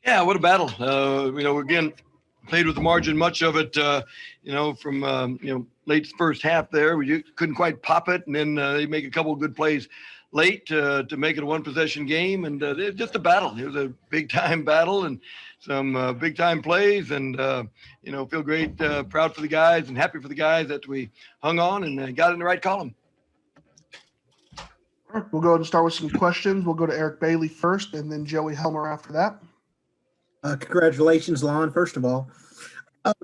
Yeah, what a battle. Again, played with the margin, much of it, from, late first half there. We couldn't quite pop it, and then they make a couple of good plays late to make it a one-possession game. And it was just a battle. It was a big-time battle and some big-time plays. And, feel great, proud for the guys and happy for the guys that we hung on and got in the right column. All right, we'll go ahead and start with some questions. We'll go to Eric Bailey first and then Joey Helmer after that. Congratulations, Lon, first of all.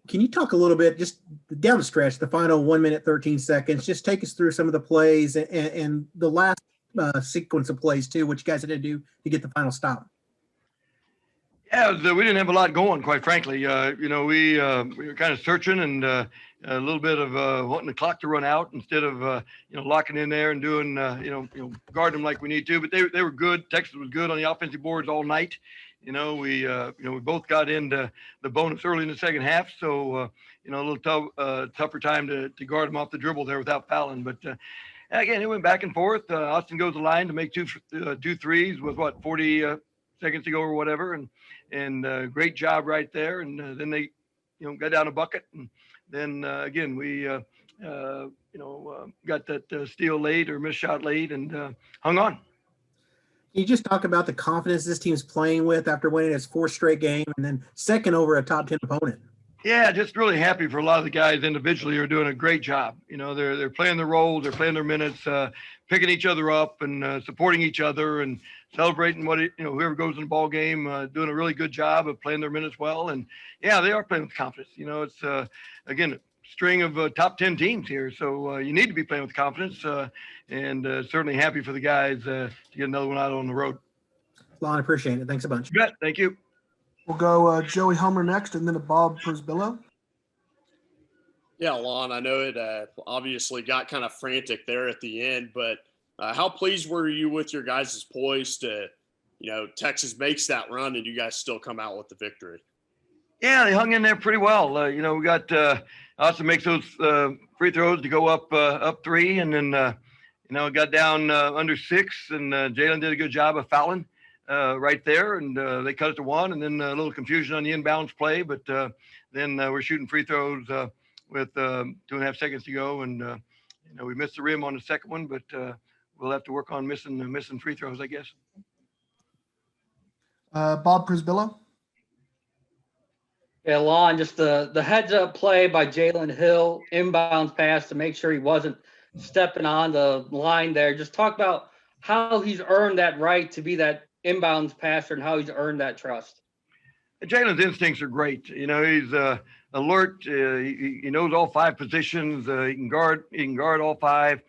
Can you talk a little bit, just down the stretch, the final 1 minute, 13 seconds, just take us through some of the plays and the last sequence of plays, too, what you guys had to do to get the final stop? Yeah, we didn't have a lot going, quite frankly. We were kind of searching and a little bit of wanting the clock to run out instead of, locking in there and doing, guarding them like we need to. But they were good. Texas was good on the offensive boards all night. We both got into the bonus early in the second half. So, a little tougher time to guard them off the dribble there without fouling. But again, it went back and forth. Austin goes the line to make two threes with 40 seconds to go or whatever. And great job right there. And then they, got down a bucket. And then again, we, got that steal late or missed shot late and hung on. Can you just talk about the confidence this team's playing with after winning its fourth straight game and then second over a top 10 opponent? Yeah, just really happy for a lot of the guys individually who are doing a great job. They're playing their roles, they're playing their minutes, picking each other up and supporting each other and celebrating whoever goes in the ball game, doing a really good job of playing their minutes well. And yeah, they are playing with confidence. It's again, string of top 10 teams here. So you need to be playing with confidence and certainly happy for the guys to get another one out on the road. Lon, appreciate it. Thanks a bunch. You bet. Thank you. We'll go Joey Helmer next and then to Bob Przybylo. Yeah, Lon, I know it obviously got kind of frantic there at the end, but how pleased were you with your guys' poise to, Texas makes that run and you guys still come out with the victory? Yeah, they hung in there pretty well. We got Austin makes those free throws to go up three, and then got down under six, and Jalen did a good job of fouling right there, and they cut it to one, and then a little confusion on the inbounds play, but then we're shooting free throws with 2.5 seconds to go, and we missed the rim on the second one, but we'll have to work on missing free throws, I guess. Bob Przybylo. Yeah, Lon, just the heads-up play by Jalen Hill, inbounds pass to make sure he wasn't stepping on the line there. Just talk about how he's earned that right to be that inbounds passer and how he's earned that trust. Jalen's instincts are great. He's alert. He knows all five positions. He can guard all five.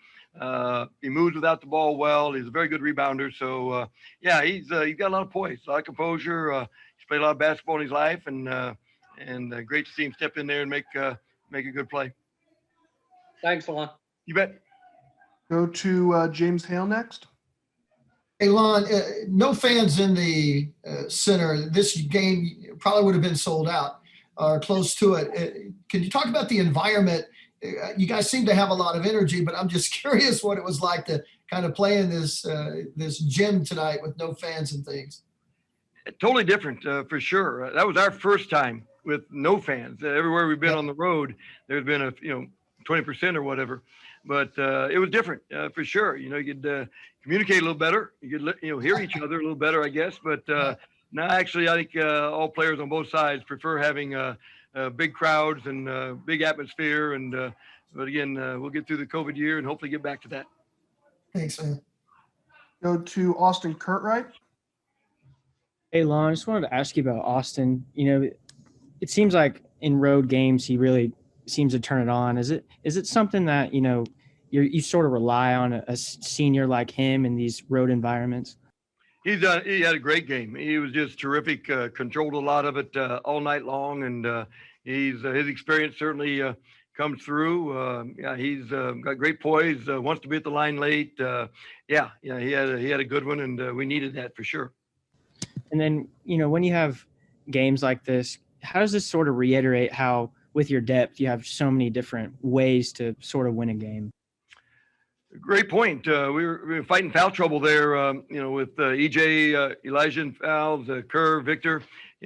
He moves without the ball well. He's a very good rebounder. So he's got a lot of poise, a lot of composure. He's played a lot of basketball in his life, and great to see him step in there and make a good play. Thanks, Lon. You bet. Go to James Hale next. Hey, Lon, no fans in the center. This game probably would have been sold out or close to it. Can you talk about the environment? You guys seem to have a lot of energy, but I'm just curious what it was like to kind of play in this gym tonight with no fans and things. Totally different, for sure. That was our first time with no fans. Everywhere we've been on the road, there's been 20% or whatever. But it was different, for sure. You could communicate a little better. You could hear each other a little better, I guess. But no, actually, I think all players on both sides prefer having big crowds and big atmosphere. And but again, we'll get through the COVID year and hopefully get back to that. Thanks, man. Go to Austin Curtright. Hey, Lon, I just wanted to ask you about Austin. It seems like in road games he really seems to turn it on. Is it something that you sort of rely on a senior like him in these road environments? He had a great game. He was just terrific. Controlled a lot of it all night long, and his experience certainly comes through. He's got great poise. Wants to be at the line late. He had a good one, and we needed that for sure. And then when you have games like this, how does this sort of reiterate how with your depth you have so many different ways to sort of win a game? Great point. We were fighting foul trouble there, with EJ, Elijah and fouls, Kerr, Victor,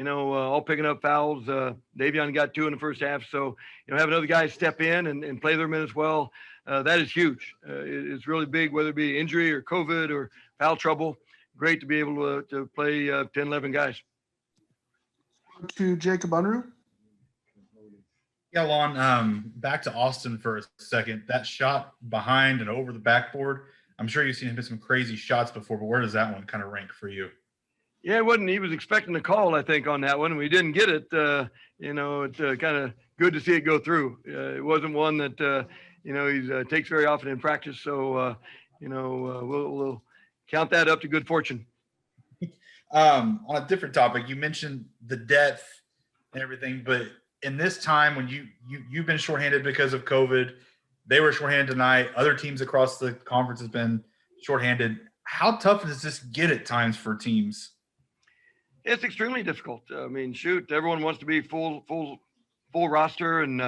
all picking up fouls. Davion got 2 in the first half. So, having other guys step in and play their minutes well, that is huge. It's really big, whether it be injury or COVID or foul trouble. Great to be able to play 10, 11 guys. To Jacob Unruh. Yeah, Lon, back to Austin for a second. That shot behind and over the backboard, I'm sure you've seen him hit some crazy shots before, but where does that one kind of rank for you? Yeah, he was expecting a call, I think, on that one. We didn't get it. It's kind of good to see it go through. It wasn't one that, he takes very often in practice. So, we'll count that up to good fortune. On a different topic, you mentioned the depth and everything, but in this time when you've been shorthanded because of COVID, they were shorthanded tonight. Other teams across the conference has been shorthanded. How tough does this get at times for teams? It's extremely difficult. I mean, shoot, everyone wants to be full roster, and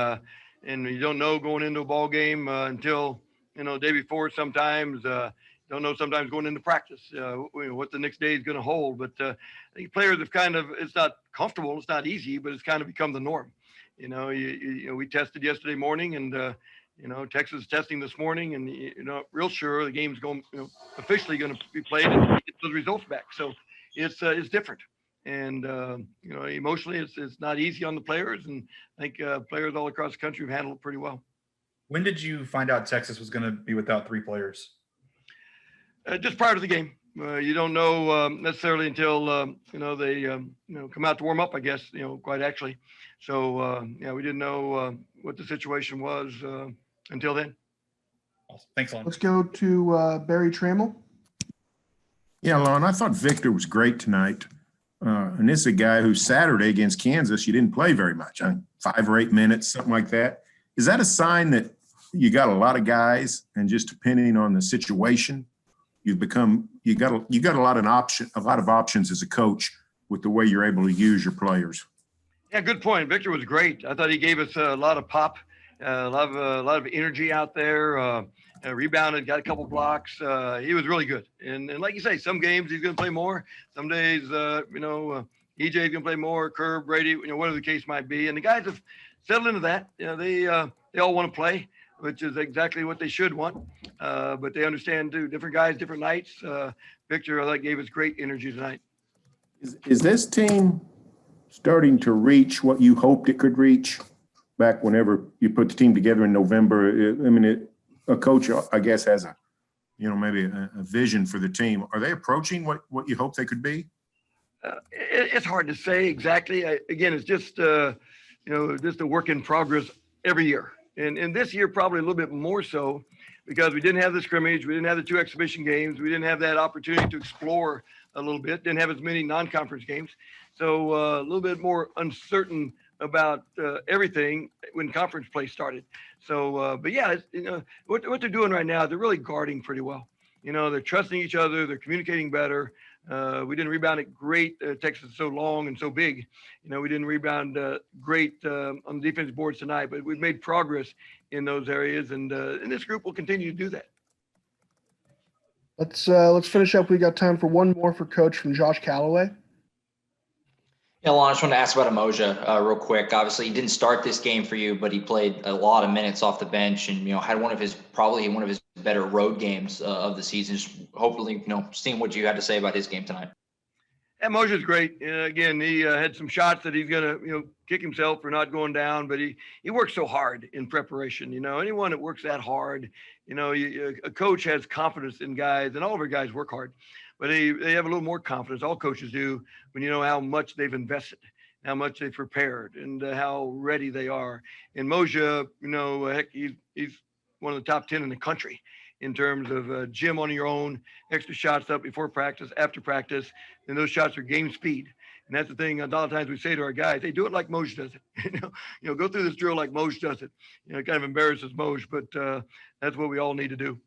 you don't know going into a ball game until the day before. Sometimes don't know. Sometimes going into practice, what the next day is going to hold. But I think players have it's not comfortable. It's not easy, but it's kind of become the norm. We tested yesterday morning, and Texas is testing this morning, and you're not real sure the game's going, officially going to be played and get those results back. So it's different, and emotionally, it's not easy on the players, and I think players all across the country have handled it pretty well. When did you find out Texas was going to be without 3 players? Just prior to the game. You don't know necessarily until they come out to warm up, I guess, quite actually. So we didn't know what the situation was until then. Awesome. Thanks, Lon. Let's go to Barry Trammell. Yeah, Lon, I thought Victor was great tonight. And this is a guy who Saturday against Kansas, you didn't play very much. 5 or 8 minutes, something like that. Is that a sign that you got a lot of guys, and just depending on the situation, you got a lot of options as a coach with the way you're able to use your players? Yeah, good point. Victor was great. I thought he gave us a lot of pop, a lot of energy out there. Rebounded, got a couple blocks. He was really good. And like you say, some games he's going to play more. Some days, EJ's going to play more. Kerr, Brady, whatever the case might be. And the guys have settled into that. They all want to play, which is exactly what they should want. But they understand too, different guys, different nights. Victor, I thought, gave us great energy tonight. Is this team starting to reach what you hoped it could reach back whenever you put the team together in November? A coach, I guess, has maybe a vision for the team. Are they approaching what you hoped they could be? It's hard to say exactly. Again, it's just just a work in progress every year. And this year, probably a little bit more so, because we didn't have the scrimmage. We didn't have the 2 exhibition games. We didn't have that opportunity to explore a little bit. Didn't have as many non-conference games. So a little bit more uncertain about everything when conference play started. So, but yeah, what they're doing right now, they're really guarding pretty well. They're trusting each other. They're communicating better. We didn't rebound it great. Texas is so long and so big. We didn't rebound great on the defensive boards tonight, but we've made progress in those areas, and this group will continue to do that. Let's finish up. We got time for one more for Coach from Josh Calloway. Yeah, Lon, I just wanted to ask about Emoja real quick. Obviously, he didn't start this game for you, but he played a lot of minutes off the bench, and had probably one of his better road games of the season. Just hopefully, seeing what you had to say about his game tonight. Emoja's great. Again, he had some shots that he's gonna kick himself for not going down, but he works so hard in preparation. Anyone that works that hard, a coach has confidence in guys, and all of our guys work hard. But they have a little more confidence. All coaches do when you know how much they've invested, how much they've prepared, and how ready they are. And Moja, heck, he's one of the top 10 in the country in terms of gym on your own, extra shots up before practice, after practice, and those shots are game speed. And that's the thing. A lot of times we say to our guys, "Hey, do it like Moj does it. Go through this drill like Moj does it." It kind of embarrasses Moj, but that's what we all need to do.